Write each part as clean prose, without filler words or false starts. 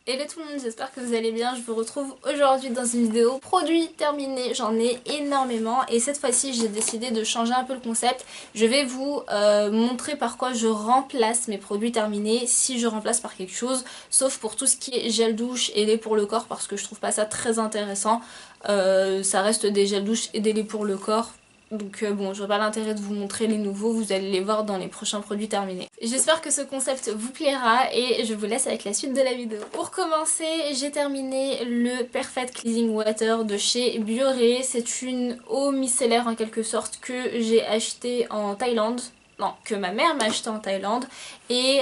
Hello tout le monde, j'espère que vous allez bien. Je vous retrouve aujourd'hui dans une vidéo produits terminés. J'en ai énormément et cette fois-ci j'ai décidé de changer un peu le concept. Je vais vous montrer par quoi je remplace mes produits terminés, si je remplace par quelque chose, sauf pour tout ce qui est gel douche et lait pour le corps parce que je trouve pas ça très intéressant. Ça reste des gels douche et des laits pour le corps. Donc bon, je vois pas l'intérêt de vous montrer les nouveaux, vous allez les voir dans les prochains produits terminés. J'espère que ce concept vous plaira et je vous laisse avec la suite de la vidéo. Pour commencer, j'ai terminé le Perfect Cleansing Water de chez Bioré. C'est une eau micellaire en quelque sorte que j'ai acheté en Thaïlande. Non, que ma mère m'a acheté en Thaïlande et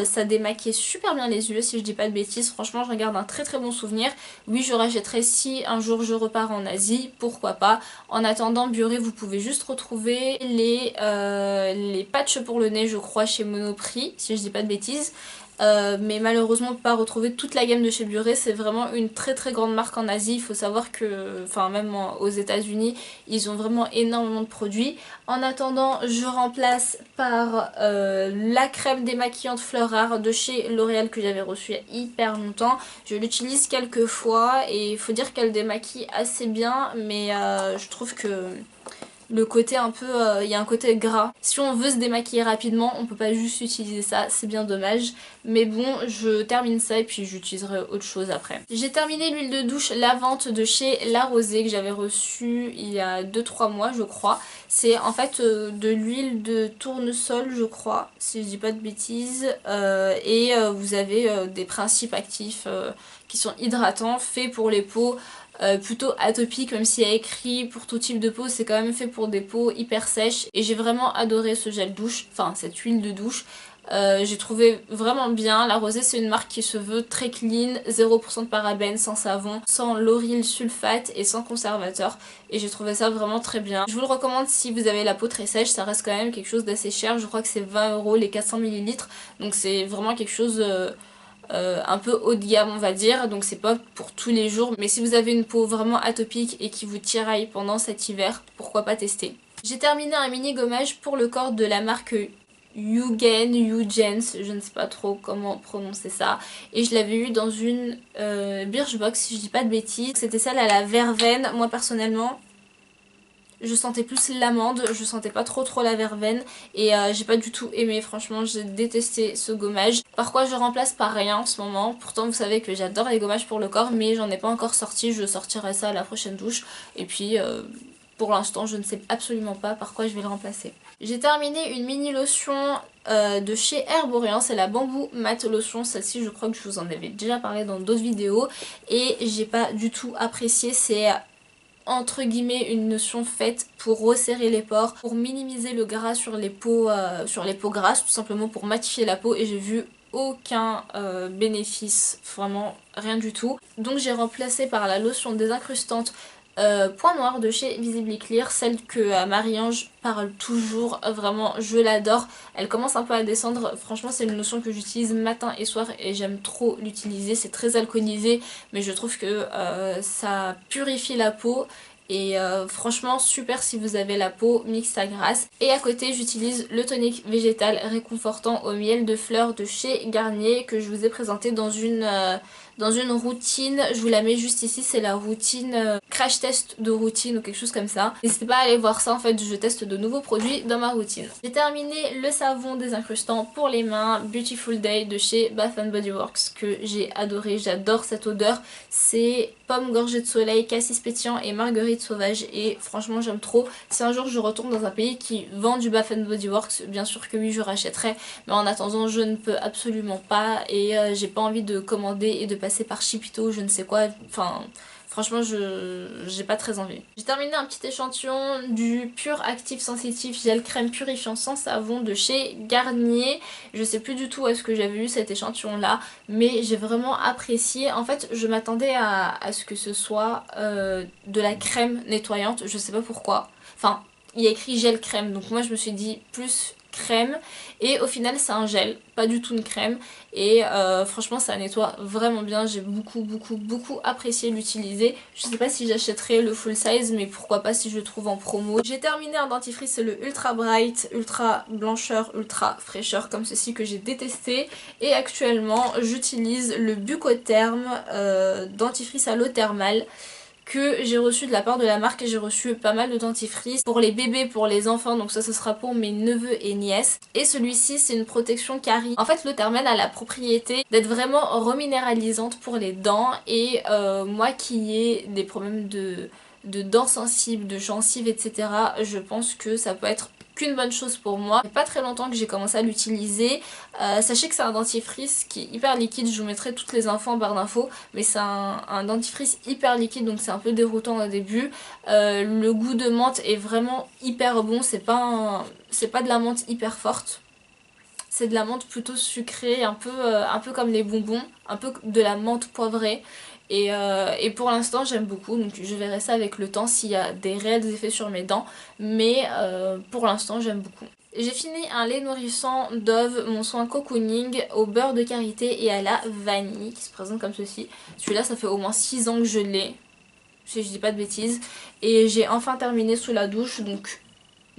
ça démaquille super bien les yeux si je dis pas de bêtises. Franchement je regarde un très très bon souvenir. Oui, je rachèterai si un jour je repars en Asie, pourquoi pas. En attendant, Bioré, vous pouvez juste retrouver les patchs pour le nez, je crois, chez Monoprix, si je dis pas de bêtises. Mais malheureusement pas retrouver toute la gamme de chez Bioré, c'est vraiment une très très grande marque en Asie. Il faut savoir que, enfin même aux États-Unis, ils ont vraiment énormément de produits. En attendant, je remplace par la crème démaquillante Fleur Rare de chez L'Oréal que j'avais reçue il y a hyper longtemps. Je l'utilise quelques fois et il faut dire qu'elle démaquille assez bien, mais je trouve que le côté un peu, il y a un côté gras. Si on veut se démaquiller rapidement, on peut pas juste utiliser ça, c'est bien dommage. Mais bon, je termine ça et puis j'utiliserai autre chose après. J'ai terminé l'huile de douche lavante de chez La Rosée que j'avais reçue il y a 2-3 mois je crois. C'est en fait de l'huile de tournesol je crois, si je dis pas de bêtises. Vous avez des principes actifs qui sont hydratants, faits pour les peaux. Plutôt atopique, même s'il y a écrit pour tout type de peau, c'est quand même fait pour des peaux hyper sèches et j'ai vraiment adoré ce gel douche, enfin cette huile de douche. J'ai trouvé vraiment bien. La Rosée, c'est une marque qui se veut très clean, 0% de parabènes, sans savon, sans lauryl sulfate et sans conservateur, et j'ai trouvé ça vraiment très bien. Je vous le recommande si vous avez la peau très sèche, ça reste quand même quelque chose d'assez cher, je crois que c'est 20€ les 400 ml, donc c'est vraiment quelque chose un peu haut de gamme on va dire, donc c'est pas pour tous les jours, mais si vous avez une peau vraiment atopique et qui vous tiraille pendant cet hiver, pourquoi pas tester. J'ai terminé un mini gommage pour le corps de la marque Eugens, je ne sais pas trop comment prononcer ça, et je l'avais eu dans une Birchbox si je dis pas de bêtises. C'était celle à la verveine. Moi personnellement je sentais plus l'amande, je sentais pas trop la verveine et j'ai pas du tout aimé, franchement j'ai détesté ce gommage. Par quoi je remplace par rien en ce moment, pourtant vous savez que j'adore les gommages pour le corps mais j'en ai pas encore sorti, je sortirai ça à la prochaine douche et puis pour l'instant je ne sais absolument pas par quoi je vais le remplacer. J'ai terminé une mini lotion de chez Herborian, c'est la bambou mat lotion, celle-ci je crois que je vous en avais déjà parlé dans d'autres vidéos et j'ai pas du tout apprécié, c'est entre guillemets une notion faite pour resserrer les pores, pour minimiser le gras sur les peaux grasses, tout simplement pour matifier la peau, et j'ai vu aucun bénéfice, vraiment rien du tout. Donc j'ai remplacé par la lotion désincrustante Point Noir de chez Visibly Clear, celle que Marie-Ange parle toujours, vraiment je l'adore. Elle commence un peu à descendre, franchement c'est une lotion que j'utilise matin et soir et j'aime trop l'utiliser. C'est très alcoolisé mais je trouve que ça purifie la peau. Et franchement super si vous avez la peau mixte à grasse. Et à côté j'utilise le tonique végétal réconfortant au miel de fleurs de chez Garnier que je vous ai présenté dans une routine. Je vous la mets juste ici, c'est la routine crash test de routine ou quelque chose comme ça. N'hésitez pas à aller voir ça, en fait je teste de nouveaux produits dans ma routine. J'ai terminé le savon désincrustant pour les mains Beautiful Day de chez Bath & Body Works que j'ai adoré, j'adore cette odeur. C'est pomme gorgée de soleil, cassis pétillant et marguerite sauvage et franchement j'aime trop. Si un jour je retourne dans un pays qui vend du Bath & Body Works, bien sûr que oui je rachèterai, mais en attendant je ne peux absolument pas et j'ai pas envie de commander et de passer par Chipito, je ne sais quoi, enfin franchement j'ai pas très envie. J'ai terminé un petit échantillon du Pure Active Sensitive Gel Crème Purifiant sans savon de chez Garnier. Je sais plus du tout où est-ce que j'avais eu cet échantillon là, mais j'ai vraiment apprécié. En fait je m'attendais à ce que ce soit de la crème nettoyante, je sais pas pourquoi. Enfin il y a écrit gel crème donc moi je me suis dit plus crème et au final c'est un gel, pas du tout une crème et franchement ça nettoie vraiment bien, j'ai beaucoup apprécié l'utiliser. Je sais pas si j'achèterai le full size mais pourquoi pas si je le trouve en promo. J'ai terminé un dentifrice, c'est le Ultra Bright, Ultra Blancheur, Ultra Fraîcheur comme ceci que j'ai détesté et actuellement j'utilise le Bucotherm dentifrice à l'eau thermale que j'ai reçu de la part de la marque et j'ai reçu pas mal de dentifrice pour les bébés, pour les enfants, donc ça ce sera pour mes neveux et nièces. Et celui-ci c'est une protection carie. En fait l'eau thermale a la propriété d'être vraiment reminéralisante pour les dents et moi qui ai des problèmes de dents sensibles, de gencives etc, je pense que ça peut être qu'une bonne chose pour moi. Il n'y a pas très longtemps que j'ai commencé à l'utiliser. Sachez que c'est un dentifrice qui est hyper liquide, je vous mettrai toutes les infos en barre d'infos, mais c'est un dentifrice hyper liquide donc c'est un peu déroutant au début. Le goût de menthe est vraiment hyper bon, c'est pas de la menthe hyper forte. C'est de la menthe plutôt sucrée, un peu comme les bonbons, un peu de la menthe poivrée. Et pour l'instant j'aime beaucoup, donc je verrai ça avec le temps s'il y a des réels effets sur mes dents, mais pour l'instant j'aime beaucoup. J'ai fini un lait nourrissant Dove, mon soin cocooning au beurre de karité et à la vanille qui se présente comme ceci. Celui-là ça fait au moins 6 ans que je l'ai, si je dis pas de bêtises, et j'ai enfin terminé sous la douche donc...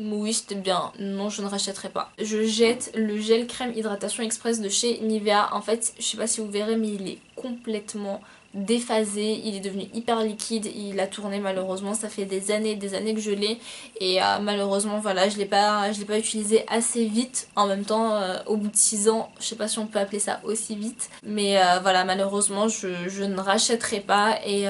Oui c'était bien, non je ne rachèterai pas. Je jette le gel crème hydratation express de chez Nivea. En fait je sais pas si vous verrez mais il est complètement déphasé, il est devenu hyper liquide, il a tourné malheureusement, ça fait des années que je l'ai et malheureusement voilà je l'ai pas utilisé assez vite. En même temps au bout de 6 ans je sais pas si on peut appeler ça aussi vite, mais voilà malheureusement je ne rachèterai pas et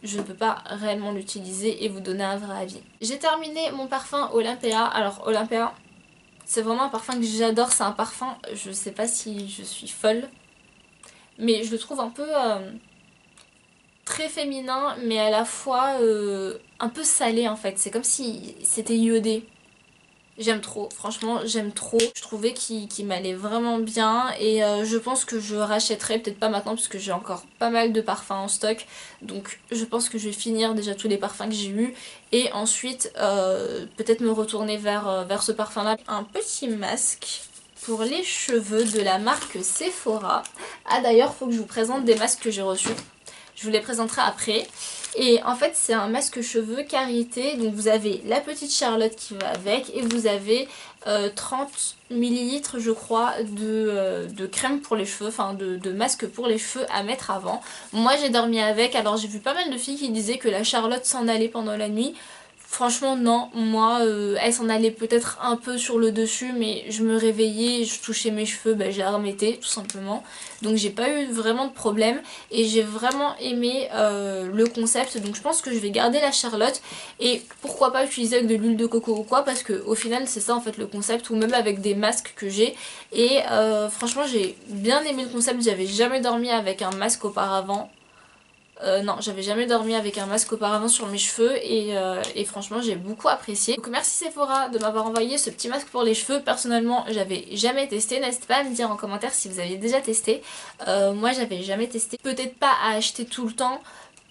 je ne peux pas réellement l'utiliser et vous donner un vrai avis. J'ai terminé mon parfum Olympea. Alors Olympea, c'est vraiment un parfum que j'adore. C'est un parfum, je sais pas si je suis folle, mais je le trouve un peu très féminin, mais à la fois un peu salé en fait. C'est comme si c'était iodé. J'aime trop, franchement j'aime trop. Je trouvais qu'il m'allait vraiment bien et je pense que je rachèterai, peut-être pas maintenant parce que j'ai encore pas mal de parfums en stock. Donc je pense que je vais finir déjà tous les parfums que j'ai eu et ensuite peut-être me retourner vers ce parfum là. Un petit masque pour les cheveux de la marque Sephora. Ah d'ailleurs faut que je vous présente des masques que j'ai reçus. Je vous les présenterai après. Et en fait c'est un masque cheveux karité, donc vous avez la petite Charlotte qui va avec et vous avez 30 ml je crois de crème pour les cheveux, enfin de masque pour les cheveux à mettre avant. Moi j'ai dormi avec, alors j'ai vu pas mal de filles qui disaient que la Charlotte s'en allait pendant la nuit. Franchement non, moi elle s'en allait peut-être un peu sur le dessus mais je me réveillais, je touchais mes cheveux, bah, je la remettais tout simplement. Donc j'ai pas eu vraiment de problème et j'ai vraiment aimé le concept, donc je pense que je vais garder la Charlotte et pourquoi pas utiliser avec de l'huile de coco ou quoi, parce que au final c'est ça en fait le concept, ou même avec des masques que j'ai et franchement j'ai bien aimé le concept. J'avais jamais dormi avec un masque auparavant. Non, j'avais jamais dormi avec un masque auparavant sur mes cheveux et franchement j'ai beaucoup apprécié. Donc merci Sephora de m'avoir envoyé ce petit masque pour les cheveux. Personnellement j'avais jamais testé, n'hésitez pas à me dire en commentaire si vous aviez déjà testé. Moi j'avais jamais testé, peut-être pas à acheter tout le temps.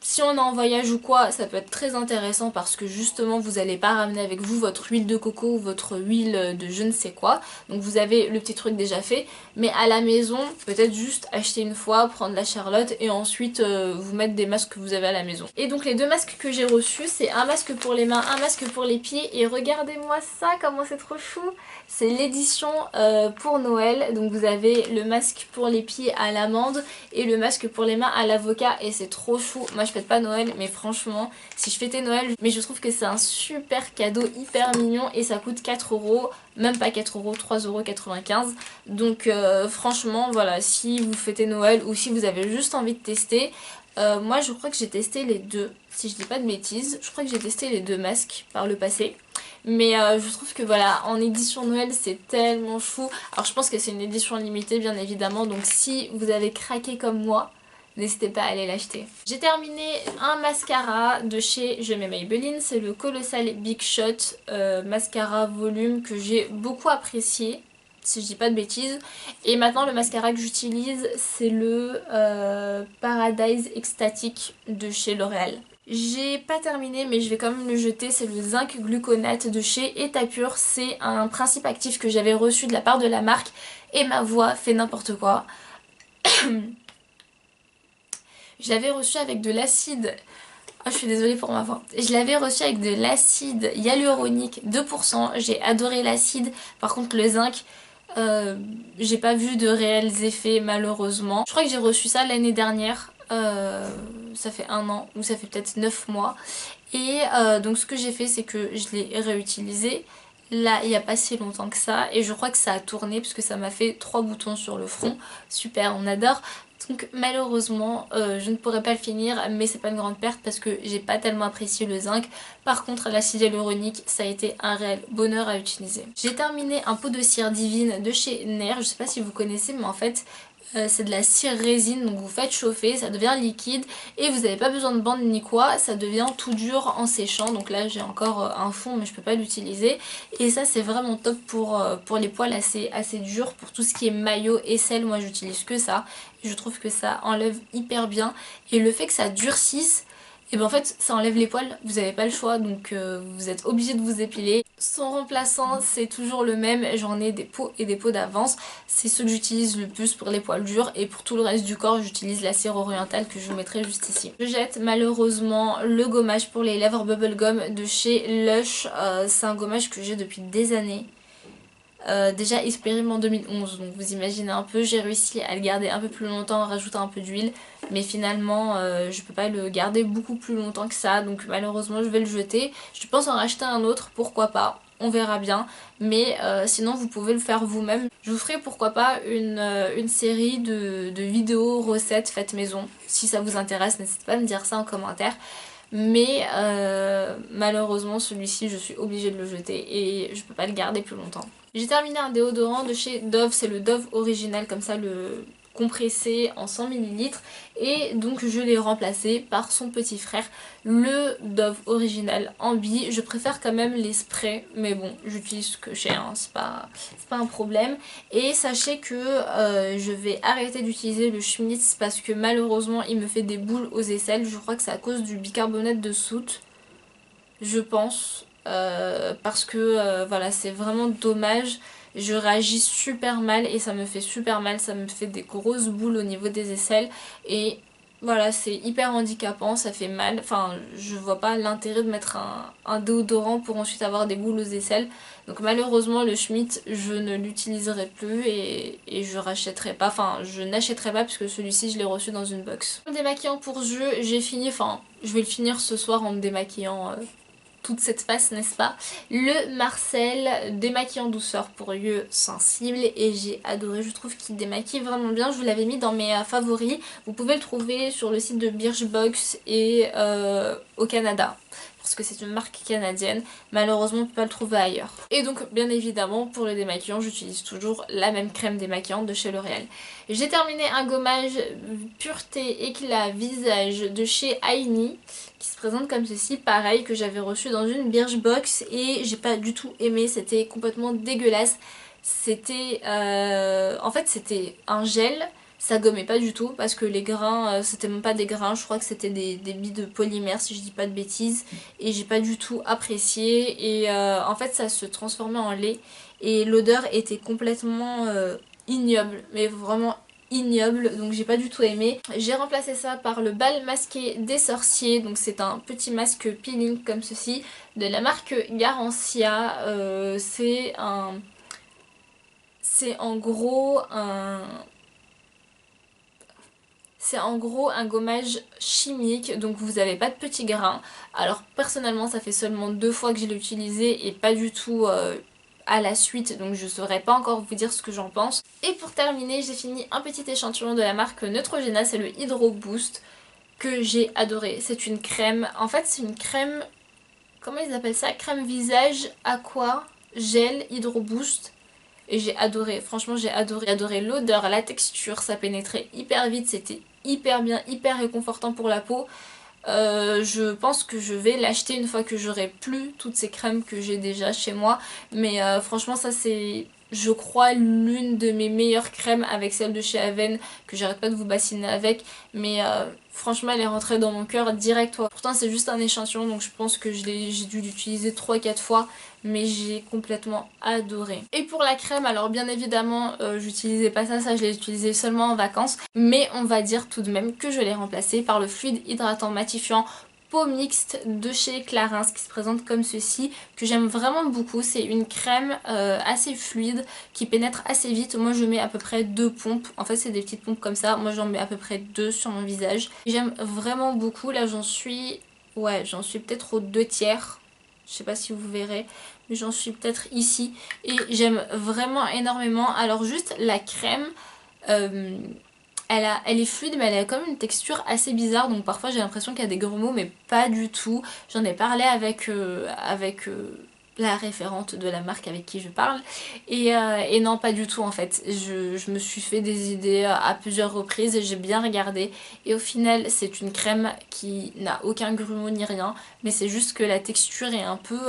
Si on est en voyage ou quoi, ça peut être très intéressant parce que justement vous n'allez pas ramener avec vous votre huile de coco ou votre huile de je ne sais quoi. Donc vous avez le petit truc déjà fait. Mais à la maison, peut-être juste acheter une fois, prendre la Charlotte et ensuite vous mettre des masques que vous avez à la maison. Et donc les deux masques que j'ai reçus, c'est un masque pour les mains, un masque pour les pieds. Et regardez-moi ça, comment c'est trop chou! C'est l'édition pour Noël. Donc vous avez le masque pour les pieds à l'amande et le masque pour les mains à l'avocat. Et c'est trop chou. Moi je fête pas Noël mais franchement si je fêtais Noël, mais je trouve que c'est un super cadeau hyper mignon et ça coûte 4 €, même pas 4 €, 3,95 €. Donc franchement voilà, si vous fêtez Noël ou si vous avez juste envie de tester, moi je crois que j'ai testé les deux, si je dis pas de bêtises, je crois que j'ai testé les deux masques par le passé. Mais je trouve que voilà, en édition Noël c'est tellement chou. Alors je pense que c'est une édition limitée bien évidemment, donc si vous avez craqué comme moi, n'hésitez pas à aller l'acheter. J'ai terminé un mascara de chez Je mets Maybelline, c'est le Colossal Big Shot mascara volume que j'ai beaucoup apprécié, si je dis pas de bêtises. Et maintenant le mascara que j'utilise c'est le Paradise Extatic de chez L'Oréal. J'ai pas terminé mais je vais quand même le jeter, c'est le zinc gluconate de chez Etapure. C'est un principe actif que j'avais reçu de la part de la marque et ma voix fait n'importe quoi. Je l'avais reçu avec de l'acide. Oh, je suis désolée pour ma voix. Je l'avais reçu avec de l'acide hyaluronique 2%. J'ai adoré l'acide. Par contre le zinc, j'ai pas vu de réels effets malheureusement. Je crois que j'ai reçu ça l'année dernière. Ça fait 1 an ou ça fait peut-être 9 mois. Et donc ce que j'ai fait c'est que je l'ai réutilisé. Là il n'y a pas si longtemps que ça et je crois que ça a tourné parce que ça m'a fait 3 boutons sur le front. Super, on adore. Donc malheureusement je ne pourrai pas le finir mais c'est pas une grande perte parce que j'ai pas tellement apprécié le zinc. Par contre l'acide hyaluronique ça a été un réel bonheur à utiliser. J'ai terminé un pot de cire divine de chez Nair, je sais pas si vous connaissez mais en fait c'est de la cire résine, donc vous faites chauffer, ça devient liquide et vous n'avez pas besoin de bande ni quoi, ça devient tout dur en séchant. Donc là j'ai encore un fond mais je peux pas l'utiliser et ça c'est vraiment top pour les poils assez durs, pour tout ce qui est maillot, aisselle, moi j'utilise que ça. Je trouve que ça enlève hyper bien et le fait que ça durcisse, et ben en fait ça enlève les poils, vous n'avez pas le choix donc vous êtes obligé de vous épiler. Son remplaçant c'est toujours le même, j'en ai des pots et des pots d'avance, c'est ce que j'utilise le plus pour les poils durs et pour tout le reste du corps j'utilise la cire orientale que je vous mettrai juste ici. Je jette malheureusement le gommage pour les lèvres bubblegum de chez Lush, c'est un gommage que j'ai depuis des années. Déjà expérimenté en 2011 donc vous imaginez un peu, j'ai réussi à le garder un peu plus longtemps en rajoutant un peu d'huile mais finalement je peux pas le garder beaucoup plus longtemps que ça donc malheureusement je vais le jeter. Je pense en racheter un autre, pourquoi pas, on verra bien, mais sinon vous pouvez le faire vous-même. Je vous ferai pourquoi pas une série de vidéos recettes faites maison, si ça vous intéresse n'hésitez pas à me dire ça en commentaire. Mais malheureusement celui-ci je suis obligée de le jeter et je peux pas le garder plus longtemps. J'ai terminé un déodorant de chez Dove, c'est le Dove original comme ça, le compressé en 100 ml et donc je l'ai remplacé par son petit frère, le Dove original Ambi. Je préfère quand même les sprays mais bon j'utilise ce que j'ai, hein, c'est pas un problème. Et sachez que je vais arrêter d'utiliser le Schmitz parce que malheureusement il me fait des boules aux aisselles. Je crois que c'est à cause du bicarbonate de soude, je pense, parce que voilà c'est vraiment dommage. Je réagis super mal et ça me fait super mal, ça me fait des grosses boules au niveau des aisselles et voilà c'est hyper handicapant, ça fait mal. Enfin je vois pas l'intérêt de mettre un déodorant pour ensuite avoir des boules aux aisselles. Donc malheureusement le Schmitt je ne l'utiliserai plus et je rachèterai pas, enfin je n'achèterai pas puisque celui-ci je l'ai reçu dans une box. Le démaquillant pour jeu, j'ai fini, enfin je vais le finir ce soir en me démaquillant toute cette face n'est-ce pas, le Marcel démaquillant douceur pour yeux sensibles et j'ai adoré, je trouve qu'il démaquille vraiment bien. Je vous l'avais mis dans mes favoris, vous pouvez le trouver sur le site de Birchbox et au Canada parce que c'est une marque canadienne, malheureusement on ne peut pas le trouver ailleurs. Et donc bien évidemment pour le démaquillant j'utilise toujours la même crème démaquillante de chez L'Oréal. J'ai terminé un gommage pureté éclat visage de chez Aini qui se présente comme ceci, pareil que j'avais reçu dans une Birchbox et j'ai pas du tout aimé, c'était complètement dégueulasse. C'était en fait c'était un gel, ça gommait pas du tout parce que les grains c'était même pas des grains, je crois que c'était des billes de polymère si je dis pas de bêtises et j'ai pas du tout apprécié et en fait ça se transformait en lait et l'odeur était complètement ignoble, mais vraiment ignoble, donc j'ai pas du tout aimé. J'ai remplacé ça par le bal masqué des sorciers, donc c'est un petit masque peeling comme ceci de la marque Garancia. C'est en gros un gommage chimique, donc vous n'avez pas de petits grains. Alors personnellement ça fait seulement 2 fois que je l'ai utilisé et pas du tout à la suite, donc je saurais pas encore vous dire ce que j'en pense. Et pour terminer j'ai fini un petit échantillon de la marque Neutrogena, c'est le Hydro Boost que j'ai adoré. C'est une crème, en fait c'est une crème, comment ils appellent ça, crème visage aqua gel Hydro Boost. Et j'ai adoré, franchement j'ai adoré l'odeur, la texture, ça pénétrait hyper vite, c'était hyper bien, hyper réconfortant pour la peau. Je pense que je vais l'acheter une fois que j'aurai plus toutes ces crèmes que j'ai déjà chez moi. Mais franchement ça c'est je crois, l'une de mes meilleures crèmes avec celle de chez Aven que j'arrête pas de vous bassiner avec, mais franchement elle est rentrée dans mon cœur direct. Pourtant c'est juste un échantillon donc je pense que j'ai dû l'utiliser 3-4 fois, mais j'ai complètement adoré. Et pour la crème, alors bien évidemment j'utilisais pas ça je l'ai utilisé seulement en vacances, mais on va dire tout de même que je l'ai remplacé par le fluide hydratant matifiant peau mixte de chez Clarins qui se présente comme ceci, que j'aime vraiment beaucoup. C'est une crème assez fluide qui pénètre assez vite. Moi je mets à peu près 2 pompes, en fait c'est des petites pompes comme ça, moi j'en mets à peu près 2 sur mon visage. J'aime vraiment beaucoup, là j'en suis peut-être aux 2/3, je sais pas si vous verrez, mais j'en suis peut-être ici et j'aime vraiment énormément. Alors juste la crème, elle est fluide mais elle a quand même une texture assez bizarre, donc parfois j'ai l'impression qu'il y a des grumeaux mais pas du tout. J'en ai parlé avec la référente de la marque avec qui je parle et non pas du tout en fait. Je me suis fait des idées à plusieurs reprises et j'ai bien regardé et au final c'est une crème qui n'a aucun grumeau ni rien, mais c'est juste que la texture est un peu,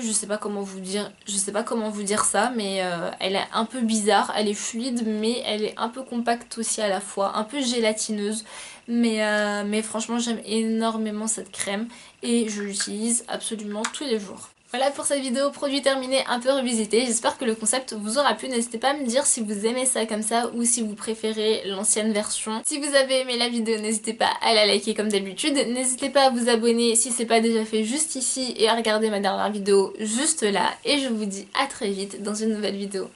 je sais pas comment vous dire ça, mais elle est un peu bizarre, elle est fluide mais elle est un peu compacte aussi à la fois, un peu gélatineuse, mais franchement j'aime énormément cette crème et je l'utilise absolument tous les jours. Voilà pour cette vidéo produit terminé un peu revisité, j'espère que le concept vous aura plu, n'hésitez pas à me dire si vous aimez ça comme ça ou si vous préférez l'ancienne version. Si vous avez aimé la vidéo, n'hésitez pas à la liker comme d'habitude, n'hésitez pas à vous abonner si c'est pas déjà fait juste ici et à regarder ma dernière vidéo juste là et je vous dis à très vite dans une nouvelle vidéo.